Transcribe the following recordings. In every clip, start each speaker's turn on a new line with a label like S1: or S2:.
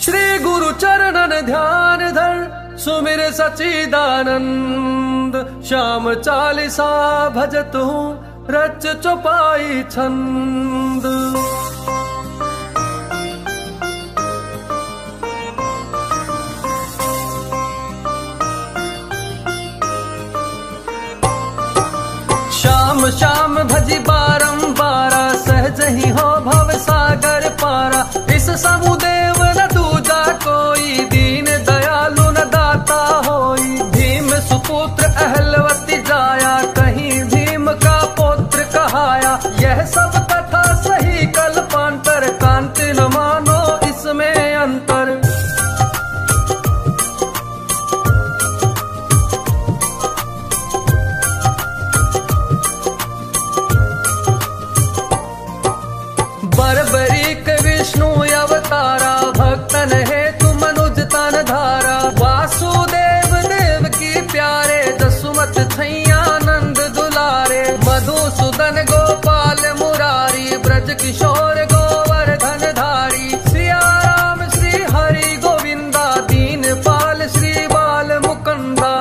S1: श्री गुरु चरणन ध्यान धर सुमिर सचिदानंद। श्याम चालीसा भजत हूँ रच चौपाई छंद। श्याम श्याम भजी बारंबारा सहज ही हो भव सागर पारा। इस समुदेव न दूजा कोई दीन दयालु न दाता होई। भीम सुपुत्र अहलवती जाया कहीं भीम का पुत्र कहाया। यह सब कथा सही कल्पांतर कांति न मानो इसमें अंतर। बर्बरीक विष्णु अवतारा भक्तन हेतु मनुज तन धारा। वासुदेव देव की प्यारे जसुमत छैया नंद दुलारे। मधुसूदन गोपाल मुरारी ब्रज किशोर गोवर्धन धारी। सिया राम श्री हरि गोविंदा दीन पाल श्री बाल मुकुंदा।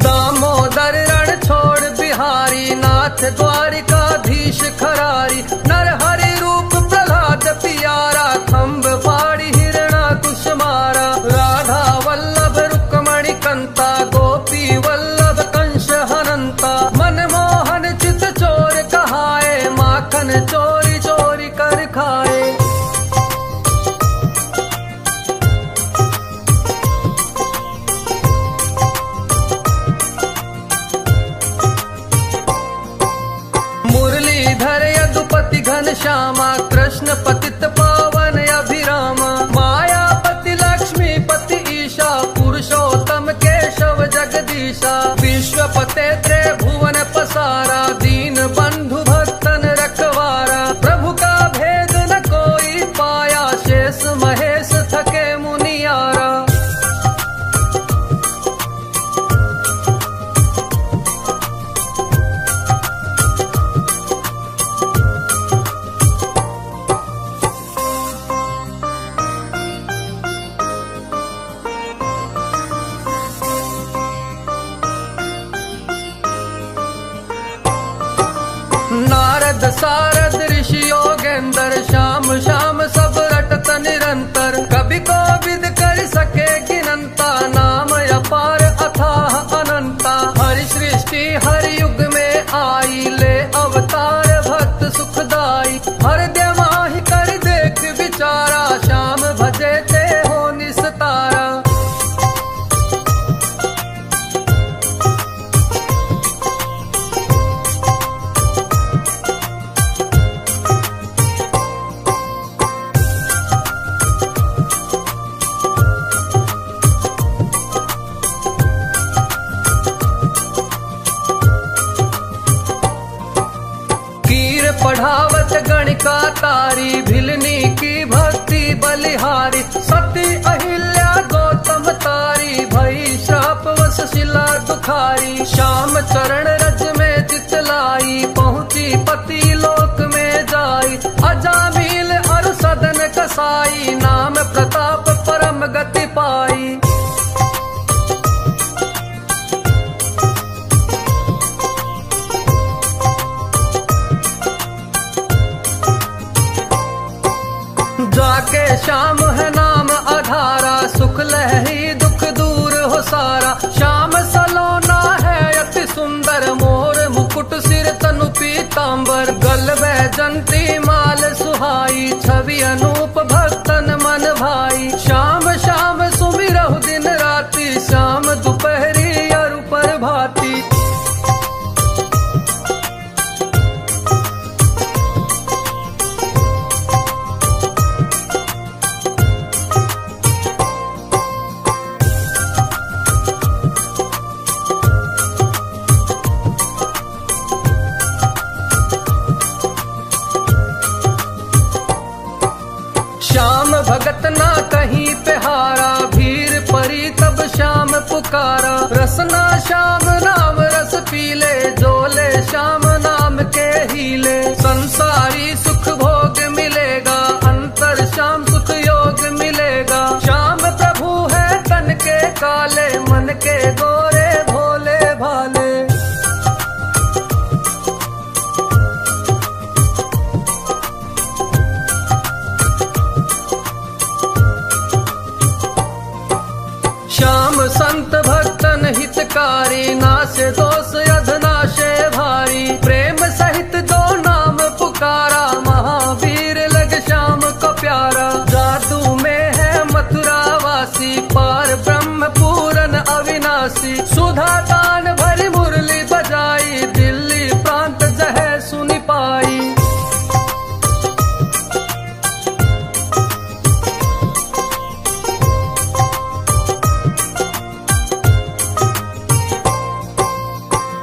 S1: दामोदर रण छोड़ बिहारी नाथ द्वारिकाधीश खरारी। नर हरि रूप प्रहलाद पियारा खम्भ फाड़ी हिरणा कुश मारा। राधा वल्लभ रुक्मणी कंता गोपी वल्लभ कंस हनंता। मनमोहन चित चोर कहाए माखन चोरी चोरी कर खाए। मुरलीधर यदुपति घन श्यामा कृष्ण पतित पावन अभिरामा। मायापति लक्ष्मीपति ईशा पुरुषोत्तम केशव जगदीशा। विश्वपते त्रिभुवन पसारा दीन बंधु भक्तन रखवारा। प्रभु का भेद न कोई पाया शेष महेश थके मुनियारा। नारद सारद ऋषि योगेंद्र श्याम श्याम सब रटत निरंतर। कभी कोविद कर सके गिनंता नाम अपार अथाह अनंता। हरि सृष्टि हरि युग में आई ले अवतार भक्त सुखदाई। हर देवाहि कर देख विचारा श्याम भजे ते हो निस्तारा। पढ़ावत गणिका तारी भिलनी की भक्ति बलिहारी। सती अहिल्या गौतम तारी भई श्राप वश शिला दुखारी। श्याम चरण रज में चितलाई पहुँची पति लोक में जाई। अजामिल अरु सदन कसाई नाम प्रताप परम गति पाई। जाके श्याम है नाम आधारा सुख लही दुख दूर हो सारा। श्याम सलोना है अति सुंदर मोर मुकुट सिर तनु पीतांबर। गल बैजंती माल सुहाई छवि अनूप भक्तन मन भाई। श्याम श्याम सुमिरहु दिन राति श्याम दोपहरी अरु पर भाती। भगत ना कहीं पे हारा, भीर परी तब श्याम पुकारा। रस रसना श्याम नाम रस पीले, जोले श्याम नाम के हीले। संसारी सुख भोग मिलेगा, अंतर श्याम सुख योग मिलेगा। श्याम प्रभु है तन के काले, मन के गोरे भोले भाले। श्याम संत भक्तन हितकारी, नाशे दोष अधनाशे भारी। प्रेम सहित जो नाम पुकारा, महावीर लग श्याम को प्यारा। जादू में है मथुरा वासी, पार ब्रह्म पूरन अविनाशी। सुधा दान भरी मुरली बजाई, दिल्ली प्रांत जह सुनि पाई।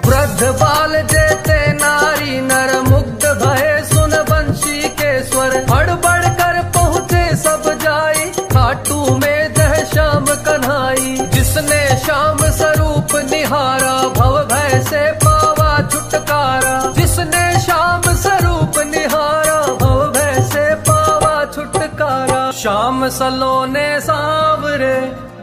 S1: वृद्ध बाल जेते नारी, नर मुग्ध भये सुन बंशी के स्वर। हड़बड़ कर पहुँचे सब जाई, खाटू में जह श्याम कन्हाई। जिसने श्याम स्वरूप निहारा, भव भय से पावा छुटकारा। जिसने श्याम स्वरूप निहारा, भव भय से पावा छुटकारा। श्याम सलोने सांवरे,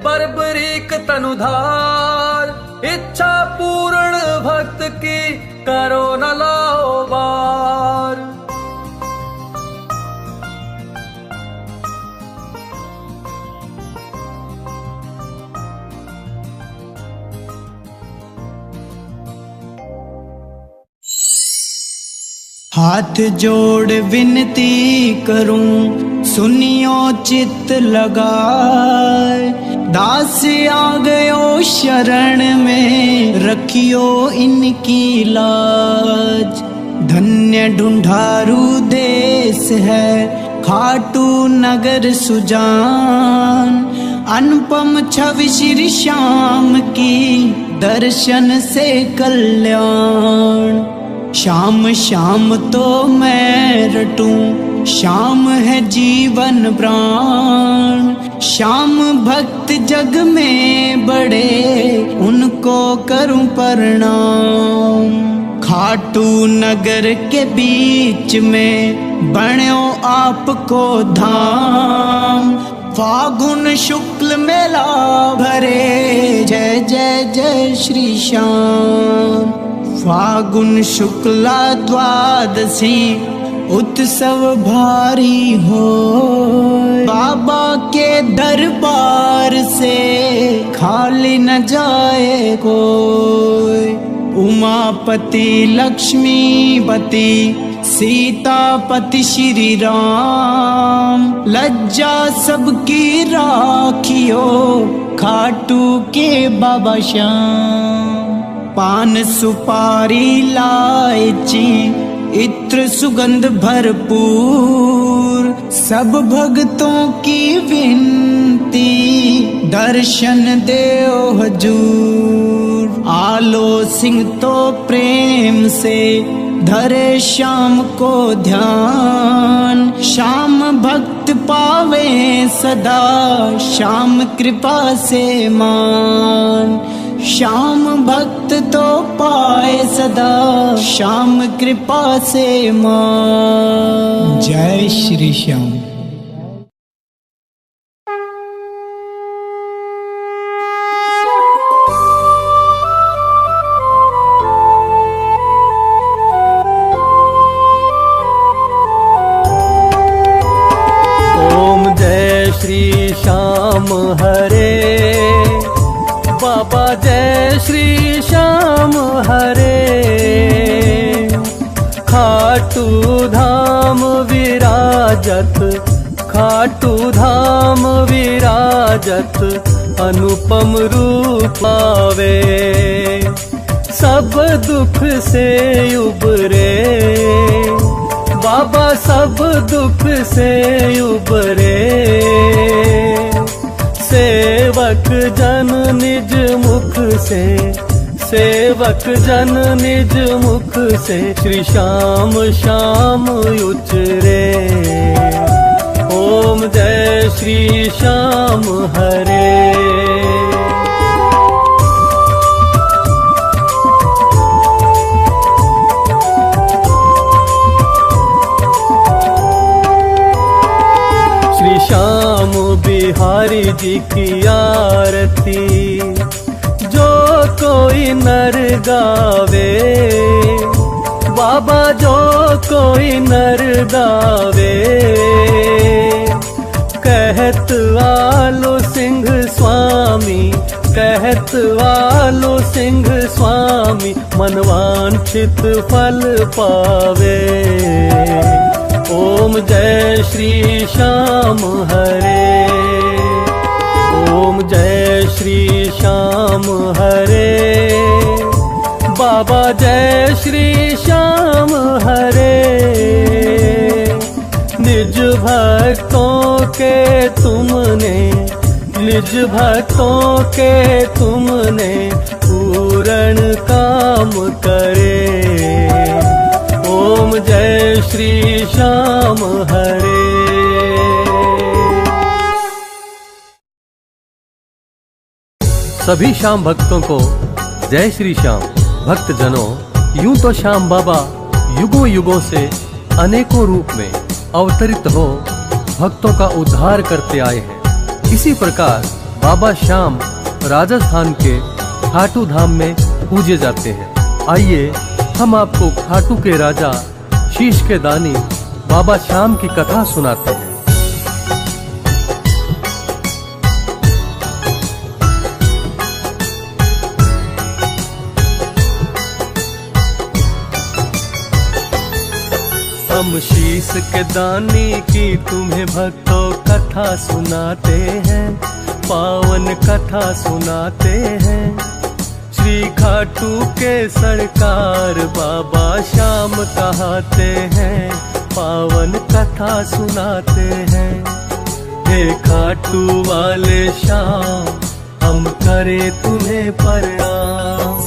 S1: बर्बरीक तनुधार। इच्छा पूर्ण भक्त की, करो न लाओ बार।
S2: हाथ जोड़ विनती करूं, सुनियो चित्त लगाए। दास आ गयो शरण में, रखियो इनकी लाज। धन्य ढूंढारू देश है, खाटू नगर सुजान। अनुपम छवि श्री श्याम की, दर्शन से कल्याण। श्याम श्याम तो मैं रटूं, श्याम है जीवन प्राण। श्याम भक्त जग में बड़े, उनको करूं प्रणाम। खाटू नगर के बीच में, बण्यो आपको धाम। फागुन शुक्ल मेला भरे, जय जय जय श्री श्याम। फागुन शुक्ला द्वादशी, उत्सव भारी हो। बाबा के दरबार से, खाली न जाए कोई। उमापति लक्ष्मीपति, सीतापति श्री राम। लज्जा सबकी राखियो, खाटू के बाबा श्याम। पान सुपारी लायची, इत्र सुगंध भरपूर। सब भक्तों की विनती, दर्शन देओ हजूर। आलो सिंह तो प्रेम से, धरे श्याम को ध्यान। श्याम भक्त पावे सदा, श्याम कृपा से मान। श्याम भक्त तो पाए सदा, श्याम कृपा से मान। जय श्री श्याम।
S1: ओम जय श्री श्याम हरे, बाबा जय श्री श्याम हरे। खाटू धाम विराजत, खाटू धाम विराजत। अनुपम रूप आवे, सब दुख से उबरे। बाबा सब दुख से उबरे। सेवक जन निज मुख से, सेवक जन निज मुख से। श्री श्याम श्याम उचरे। ओम जय श्री श्याम हरे। जी की आरती जो कोई नर गावे, बाबा जो कोई नर गावे, कहत आलो सिंह स्वामी, कहत आलो सिंह स्वामी, मनवांछित फल पावे। ओम जय श्री श्याम हरे, ओम जय श्री श्याम हरे, बाबा जय श्री श्याम हरे। निज भक्तों के तुमने, निज भक्तों के तुमने पूर्ण काम करे। ओम जय श्री श्याम हरे। सभी श्याम भक्तों को जय श्री श्याम। भक्तजनों, यूं तो श्याम बाबा युगों युगों से अनेकों रूप में अवतरित हो भक्तों का उद्धार करते आए हैं। इसी प्रकार बाबा श्याम राजस्थान के खाटू धाम में पूजे जाते हैं। आइए हम आपको खाटू के राजा शीश के दानी बाबा श्याम की कथा सुनाते हैं। हम शीश के दानी की तुम्हें भक्तों कथा सुनाते हैं, पावन कथा सुनाते हैं। श्री खाटू के सरकार बाबा श्याम कहते हैं, पावन कथा सुनाते हैं। हे खाटू वाले श्याम, हम करें तुम्हें प्रणाम।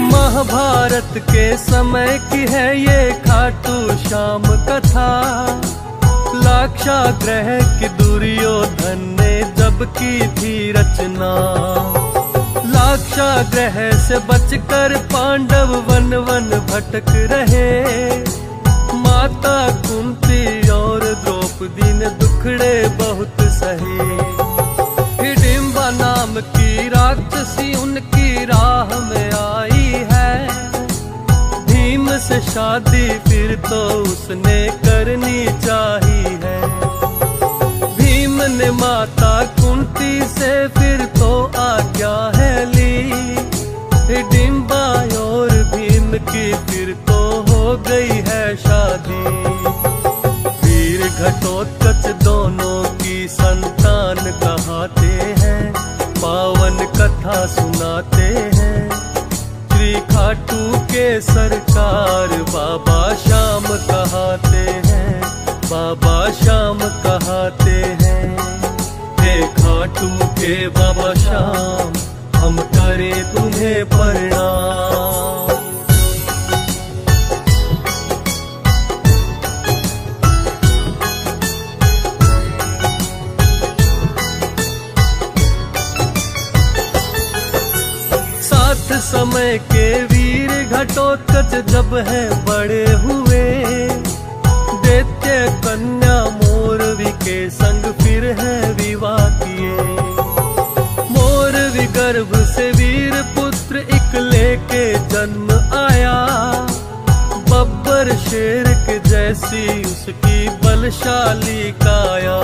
S1: महाभारत के समय की है ये खाटू श्याम कथा। लाक्षागृह की दुर्योधन ने जब की थी रचना, लाक्षागृह से बचकर पांडव वन वन भटक रहे। माता कुंती और द्रौपदी ने दुखड़े बहुत सहे। हिडिंबा नाम की राक्षसी उनकी राह में आई है। भीम से शादी फिर तो उसने करनी चाहिए है। भीम ने माता कुंती से फिर तो आज्ञा है ली। हिडिंबा और भीम की फिर तो हो गई है शादी। वीर घटोत्कच दोनों की संतान कहते हैं, पावन कथा सुनाते हैं। श्री खाटू के सरकार बाबा श्याम कहते हैं, बाबा श्याम कहते हैं। हे खाटू के बाबा श्याम, हम करें तुम्हें प्रणाम। समय के वीर घटोत्कच जब है बड़े हुए। दैत्य कन्या मोरवी के संग फिर है विवाह किए। मोरवी गर्भ से वीर पुत्र एक लेके जन्म आया। बब्बर शेर के जैसी उसकी बलशाली काया।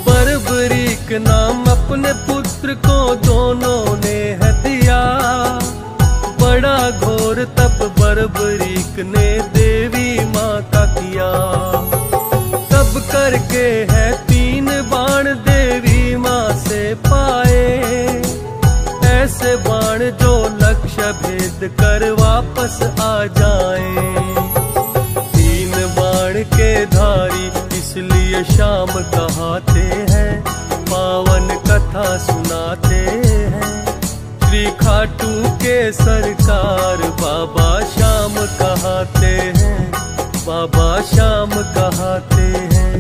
S1: बर्बरीक नाम अपने पुत्र को दोनों ने है दिया। बड़ा घोर तप बर्बरीक ने देवी माँ का किया। तब करके है 3 बाण देवी माँ से पाए। ऐसे बाण जो लक्ष्य भेद कर वापस आ जाए। 3 बाण के धारी इसलिए श्याम कहते हैं, पावन कथा सुनाते हैं। श्री खाटू के सरकार बाबा श्याम कहाते हैं, बाबा श्याम कहाते हैं।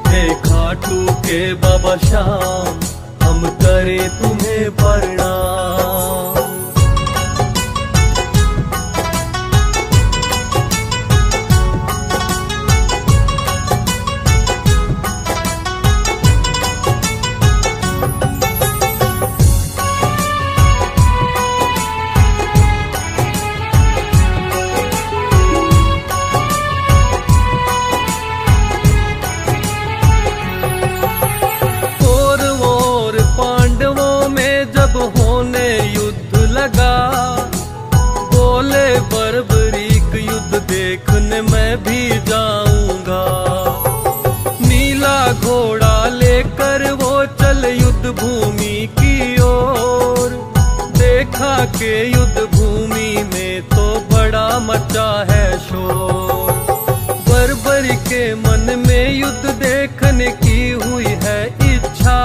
S1: हे खाटू के बाबा श्याम, हम करें तुम्हें प्रणाम। होने युद्ध लगा, बोले बर्बरीक युद्ध देखने मैं भी जाऊंगा। नीला घोड़ा लेकर वो चल युद्ध भूमि की ओर। देखा के युद्ध भूमि में तो बड़ा मचा है शोर। बर्बरी के मन में युद्ध देखने की हुई है इच्छा।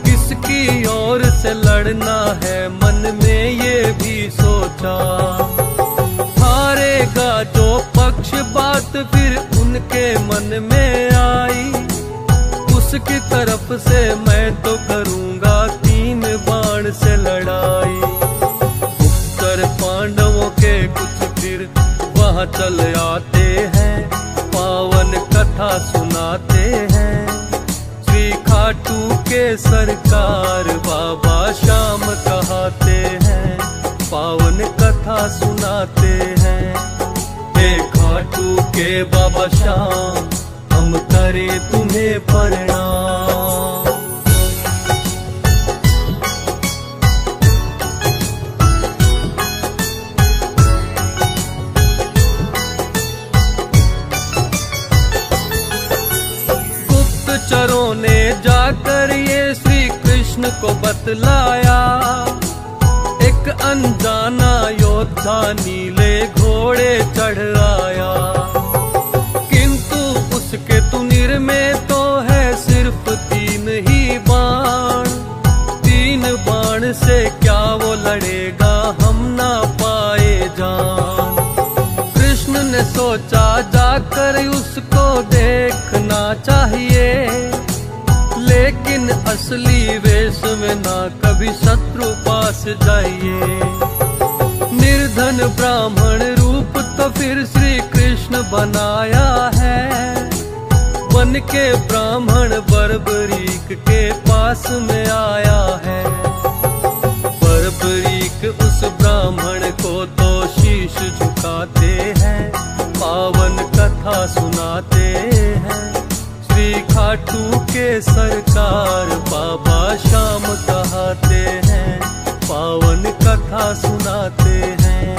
S1: किसकी ओर से लड़ना है मन में ये भी सोचा। हारेगा जो पक्ष बात फिर उनके मन में आई। उसकी तरफ से मैं तो करूंगा 3 बाण से लड़ाई। उत्तर पांडवों के कुछ फिर वहां चल आते हैं, पावन कथा सुनाते हैं। श्री खाटू के सरकार बाबा श्याम कहाते हैं, पावन कथा सुनाते हैं। हे खाटू के बाबा श्याम, हम करें तुम्हें प्रणाम। गुप्तचरों ने जाकर ये श्री कृष्ण को बतलाया। एक अनजाना योद्धा नीले घोड़े चढ़ आया। किंतु उसके तुनिर में तो है सिर्फ 3 ही बाण। 3 बाण से क्या वो लड़ेगा, हम ना पाए जान। कृष्ण ने सोचा जाकर उसको देखना चाहिए, लेकिन असली वेश में ना कभी शत्रु पास जाइए। निर्धन ब्राह्मण रूप तो फिर श्री कृष्ण बनाया है। बन के ब्राह्मण बर्बरीक के पास में आया है। बर्बरीक उस ब्राह्मण को तो शीश झुकाते हैं, पावन कथा सुनाते हैं। श्री खाटू के सरकार बाबा श्याम कहाते हैं, पावन कथा सुनाते हैं।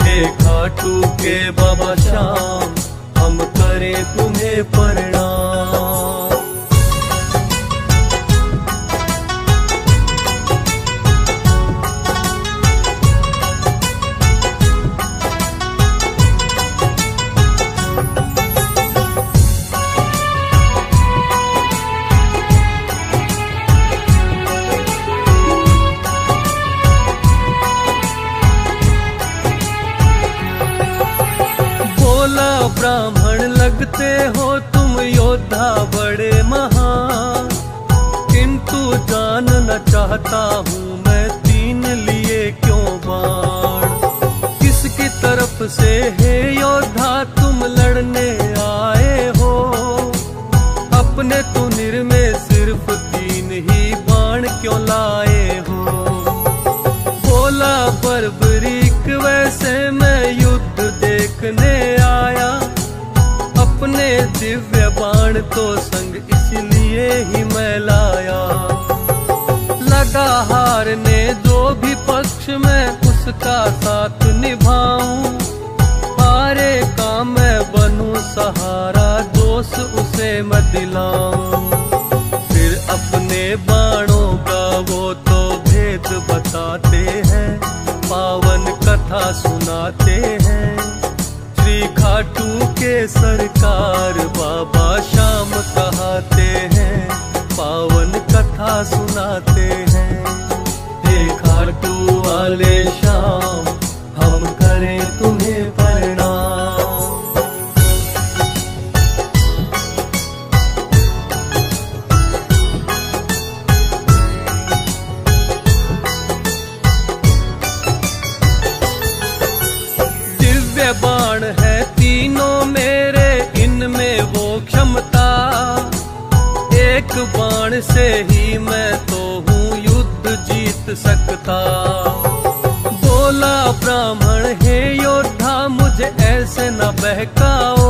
S1: हे खाटू के बाबा श्याम, हम करें तुम्हें प्रणाम। ब्राह्मण लगते हो तुम योद्धा बड़े महान, किंतु जानना चाहता हूँ मैं 3 लिए क्यों बाण। किसकी तरफ से हे योद्धा तुम लड़ने आए हो। अपने तुनिर में सिर्फ 3 ही बाण क्यों लाए हो। बोला बर्बरीक वैसे मैं युद्ध देखने आया। अपने दिव्य बाण तो संग इसलिए ही मैं लाया। लगा हारने जो भी पक्ष मैं उसका साथ निभाऊं। हारे का मैं बनूं सहारा, दोष उसे मैं दिलाऊं। फिर अपने बाणों का वो तो भेद बताते हैं, पावन कथा सुनाते हैं। श्री खाटू के सरकार बाबा श्याम कहाते हैं, पावन कथा सुनाते हैं। हे वाले श्याम हम करें तुम्हें प्रणाम। दिव्य बाण है तीनों मेरे, इनमें वो क्षमता, एक बाण से ही मैं तो हूँ युद्ध जीत सकता। बोला ब्राह्मण हे योद्धा मुझे ऐसे न बहकाओ,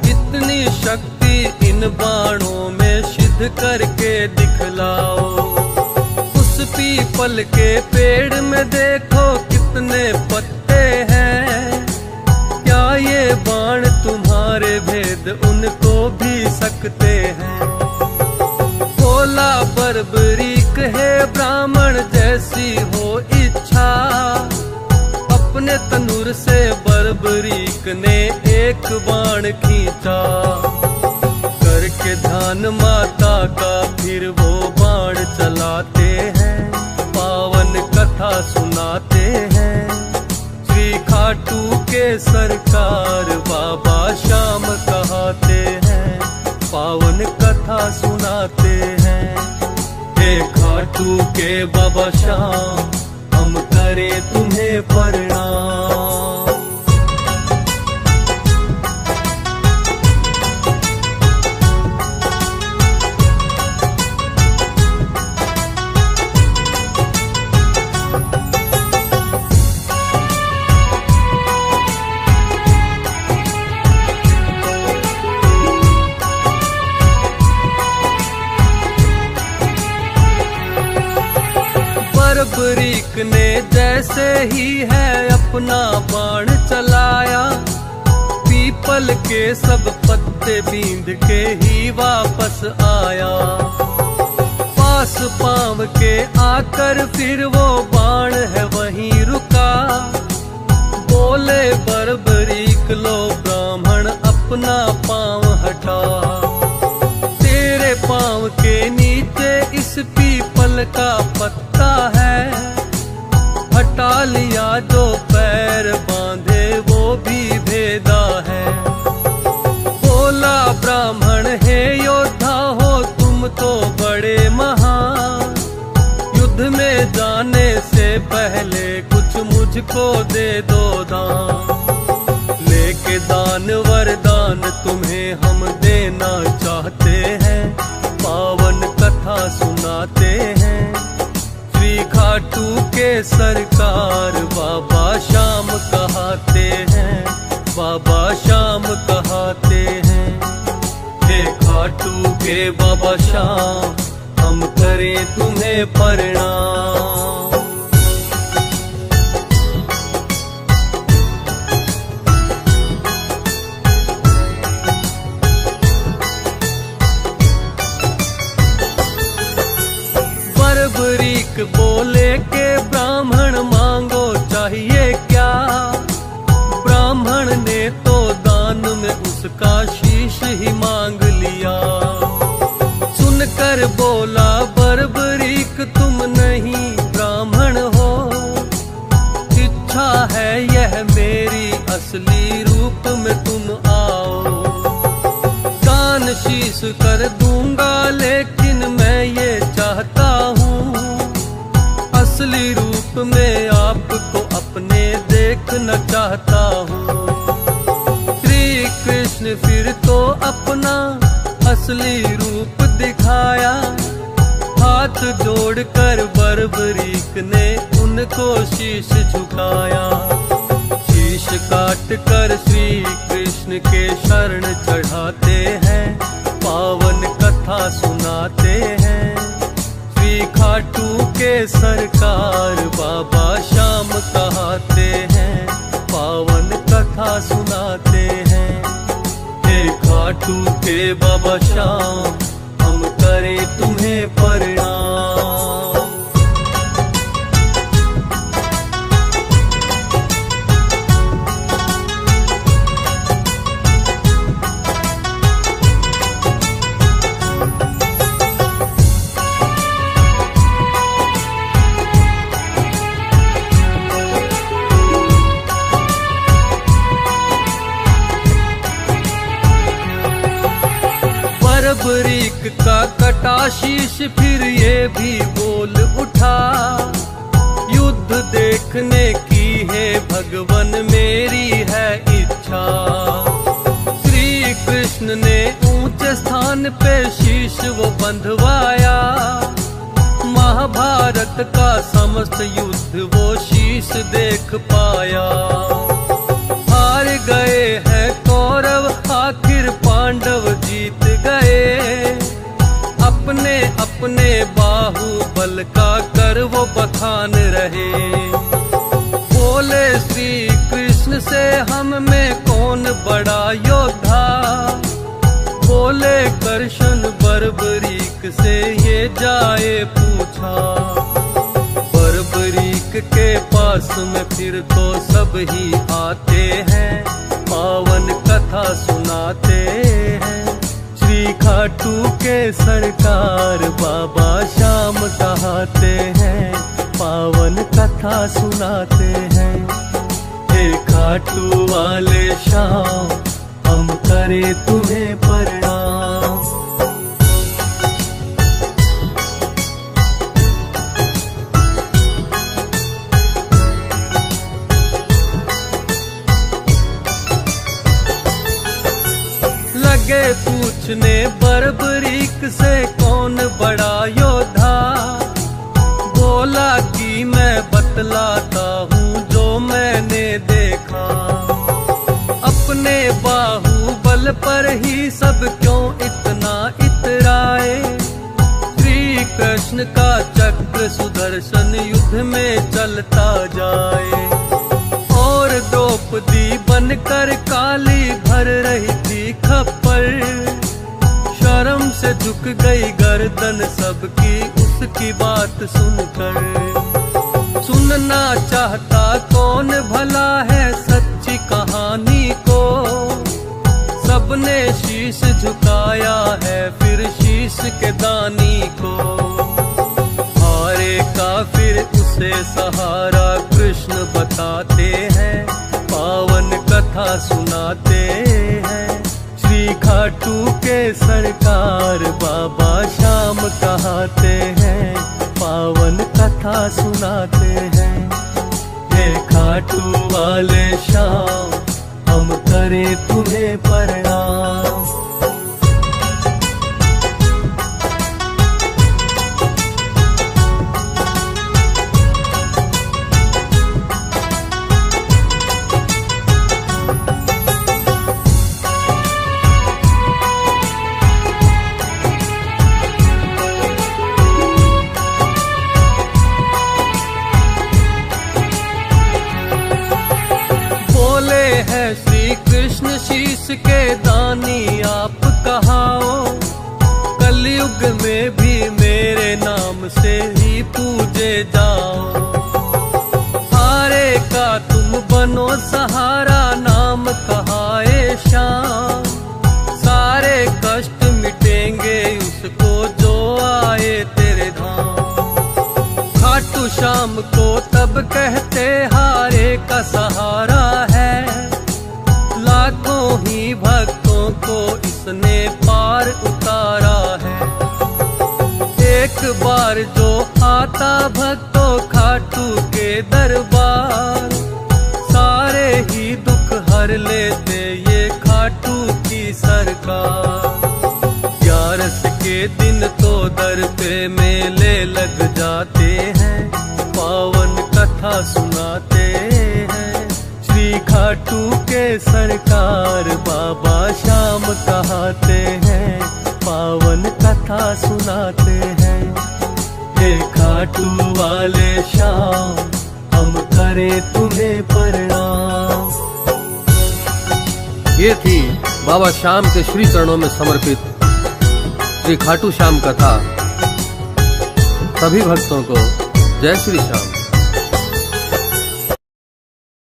S1: इतनी शक्ति इन बाणों में सिद्ध करके दिखलाओ। उस पीपल के पेड़ में देखो कितने पत्ते हैं, क्या ये बाण तुम्हारे भेद उनको भी सकते हैं। बोला बर्बरीक हे ब्राह्मण जैसी हो इच्छा, अपने तनुर से बर्बरीक ने एक बाण खींचा। करके ध्यान माता का फिर वो बाण चलाते हैं, पावन कथा सुनाते हैं। श्री खाटू के सरकार बाबा श्याम कहते हैं, पावन कथा सुनाते हैं। हे खाटू के बाबा श्याम हम करें तुम्हें प्रणाम। बर्बरीक ने जैसे ही है अपना बाण चलाया, पीपल के सब पत्ते बींध के ही वापस आया। पास पांव के आकर फिर वो बाण है वहीं रुका। बोले बर्बरीक लो ब्राह्मण अपना पांव हटा, तेरे पांव के नीचे इस पीपल का पत्ता है। हटा लिया जो पैर बांधे वो भी भेदा है। बोला ब्राह्मण हे योद्धा हो तुम तो बड़े महान, युद्ध में जाने से पहले कुछ मुझको दे दो दान। लेके दान वरदान तुम्हें हम देना चाहते हैं, पावन कथा सुनाते हैं। श्री खाटू के सरकार बाबा श्याम कहते हैं, बाबा श्याम कहते हैं। हे खाटू के बाबा श्याम हम करें तुम्हें प्रणाम। बर्बरीक बोले के ब्राह्मण मांगो चाहिए क्या। ब्राह्मण ने तो दान में उसका शीश ही मांग लिया। सुनकर बोला बर्बरीक तुम नहीं ब्राह्मण हो, इच्छा है यह मेरी असली रूप में तुम आओ। दान शीश कर दूंगा लेकिन मैं ये चाहता हूँ, असली रूप में आपको अपने देखना चाहता हूँ। श्री कृष्ण फिर तो अपना असली रूप दिखाया। हाथ जोड़कर बर्बरीक ने उनको शीश झुकाया। शीश काट कर श्री कृष्ण के शरण चढ़ाते हैं, पावन कथा सुनाते हैं। श्री खाटू के सरकार बाबा श्याम कहते हैं, पावन कथा सुनाते हैं। हे खाटू के बाबा श्याम हम करें तुम्हें प्रणाम। बर्बरीक का कटा शीश फिर ये भी बोल उठा, युद्ध देखने की है भगवन मेरी है इच्छा। श्री कृष्ण ने ऊंचे स्थान पे शीश वो बंधवाया, महाभारत का समस्त युद्ध वो शीश देख पाया। हार गए हैं कौरव आखिर पांडव जीत गए, अपने अपने बाहुबल का कर वो बखान रहे। बोले श्री कृष्ण से हम में कौन बड़ा योद्धा, बोले कृष्ण बर्बरीक से ये जाए पूछा। बर्बरीक के पास में फिर तो सब ही आते हैं, पावन कथा सुनाते हैं। श्री खाटू के सरकार बाबा श्याम कहाते हैं, पावन कथा सुनाते हैं। हे खाटू वाले श्याम हम करे तुम्हें प्रणाम। लगे पूछने बर्बरीक से कौन बड़ा योद्धा, बोला कि मैं बतलाता हूँ जो मैंने देखा। अपने बाहुबल पर ही सब क्यों इतना इतराए, श्री कृष्ण का चक्र सुदर्शन युद्ध में चलता जाए। और द्रौपदी बनकर काली भर रही थी खप्पर, शर्म से झुक गई गर्दन सबकी उसकी बात सुनकर। सुनना चाहता कौन भला है सच्ची कहानी को, सबने शीश झुकाया है फिर शीश के दानी को। हारे का फिर उसे सहारा कृष्ण बताते हैं, पावन कथा सुनाते हैं। श्री खाटू के सरकार बाबा श्याम कहाते हैं, पावन कथा सुनाते हैं। हे खाटू वाले श्याम हम करें तुम्हें प्रणाम। है श्री कृष्ण शीश के दानी आप कहाओ, कलयुग में भी मेरे नाम से ही पूजे जाओ। हारे का तुम बनो सहारा नाम कहाए श्याम, सारे कष्ट मिटेंगे उसको जो आए तेरे धाम। खाटू श्याम को तब कहते हारे का सहारा है, लाखों ही भक्तों को इसने पार उतारा है। एक बार जो आता भक्तों खाटू के दरबार, सारे ही दुख हर लेते ये खाटू की सरकार। 11 के दिन तो दर पे मेले लग जाते हैं, पावन कथा सुनाते हैं। श्री खाटू के सरकार बाबा श्याम कहाते हैं, पावन कथा सुनाते हैं। हे खाटू वाले श्याम हम करें तुम्हें प्रणाम।
S3: ये थी बाबा श्याम के श्री चरणों में समर्पित श्री खाटू श्याम कथा। सभी भक्तों को जय श्री श्याम।